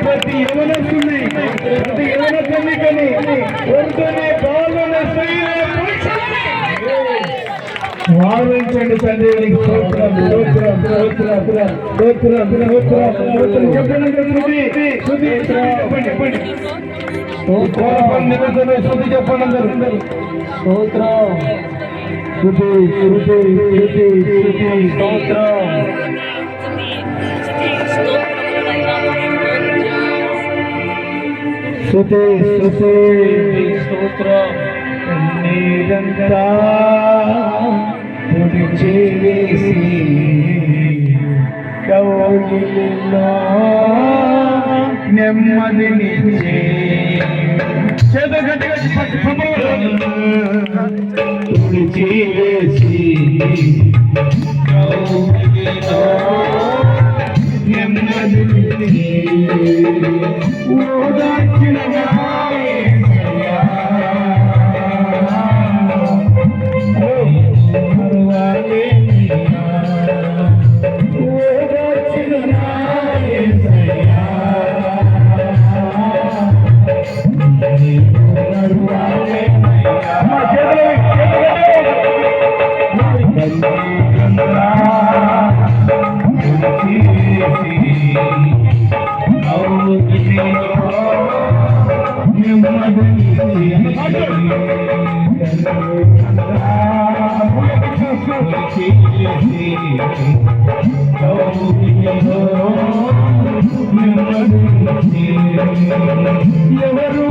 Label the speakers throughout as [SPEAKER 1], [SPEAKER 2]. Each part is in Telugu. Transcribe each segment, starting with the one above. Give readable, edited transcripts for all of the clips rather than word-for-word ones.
[SPEAKER 1] ప్రతి యవనస్తుని ప్రతి యవన కన్యకని కొడుకుని బాలుని వారించండి తండ్రి. చెప్పండి అందరూ స్తోత్రం స్తుతి స్తోత్రం నీరంతా తుడిచివేసి కౌగిలిలో నెమ్మదినిచ్చే తుడిచివేసి కౌగిలిలో నెమ్మదినిచ్చే ఓదార్చిన ఎవరు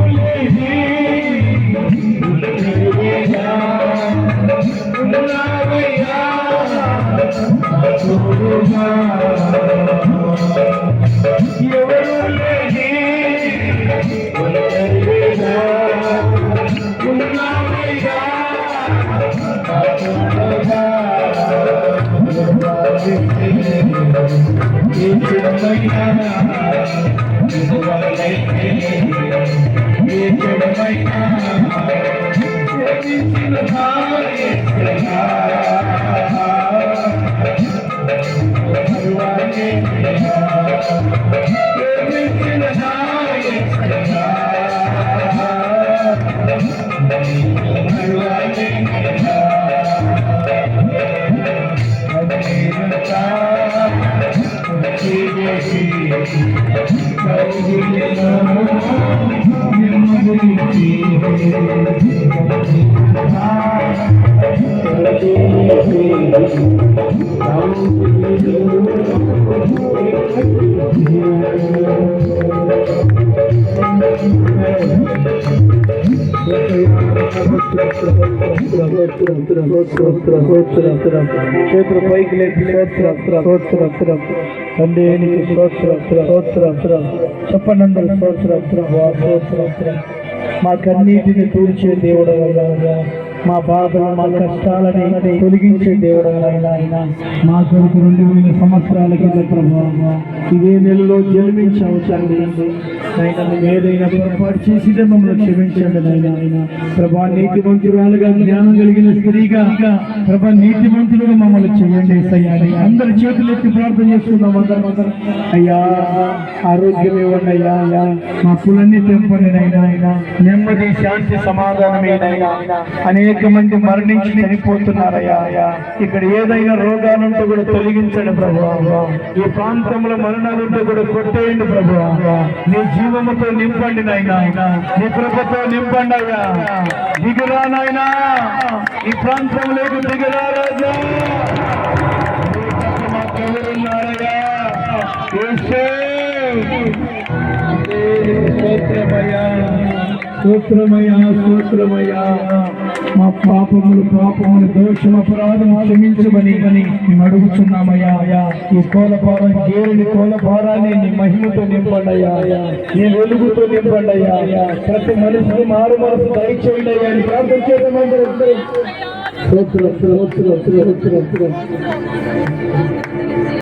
[SPEAKER 1] చేతులు పైకి లేపి తండ్రి నీకు స్తోత్రం చెప్పండి అందరూ స్తోత్రం. మా కన్నీటిని తూర్చే దేవుడు, మా బాధలు మా కష్టాలని తొలగించే దేవుడు ఆయన. మా కొరకు 2000 సంవత్సరాల కింద ప్రభావ ఇదే నెలలో జన్మించావు తండ్రి. ఆయన ఏదైనా పొరపాటు చేసిదే మమ్మల్ని క్షమించండి నాయన. ప్రభా నీతిమంతురాలుగా జ్ఞానం కలిగిన స్త్రీగా ప్రభా నీతిమంతులుగా మమ్మల్ని చేయండి సయ్యాలి. అందరి చేతులు ఎత్తి ప్రార్థన చేస్తున్నాం అందరం. అయ్యా ఆరోగ్యం ఇవ్వండి అయ్యా, మా అప్పులన్నీ తెంపండి నాయన. నెమ్మది శాంతి సమాధానమేనైనా. అనేక మంది మరణించి చనిపోతున్నారయ్యా. ఇక్కడ ఏదైనా రోగాలుంటే కూడా తొలగించండి ప్రభు. ఈ ప్రాంతంలో మరణాలుంటే కూడా కొట్టేయండి ప్రభు. నీ జీవముతో నింపండి నాయన, నీ కృపతో నింపండి అయ్యా. దిగురా నాయనా, ఈ ప్రాంతంలోకి దిగురా రాజా. ఎవరున్నారయ్యా? స్తోత్రమయ్యా. మా పాపములు దోషం అపరాధం క్షమించమని మేము అడుగుతున్నామయ్యా. ఈ కోలపారం గేరుని కోలపారాన్ని నీ మహిమతో నింపండియ్యా, నీ వెలుగుతో నింపండియ్యా. ప్రతి మనిషికి మారు మనసు దయచేయండి అయ్యా అని ప్రార్థన చేద్దాం.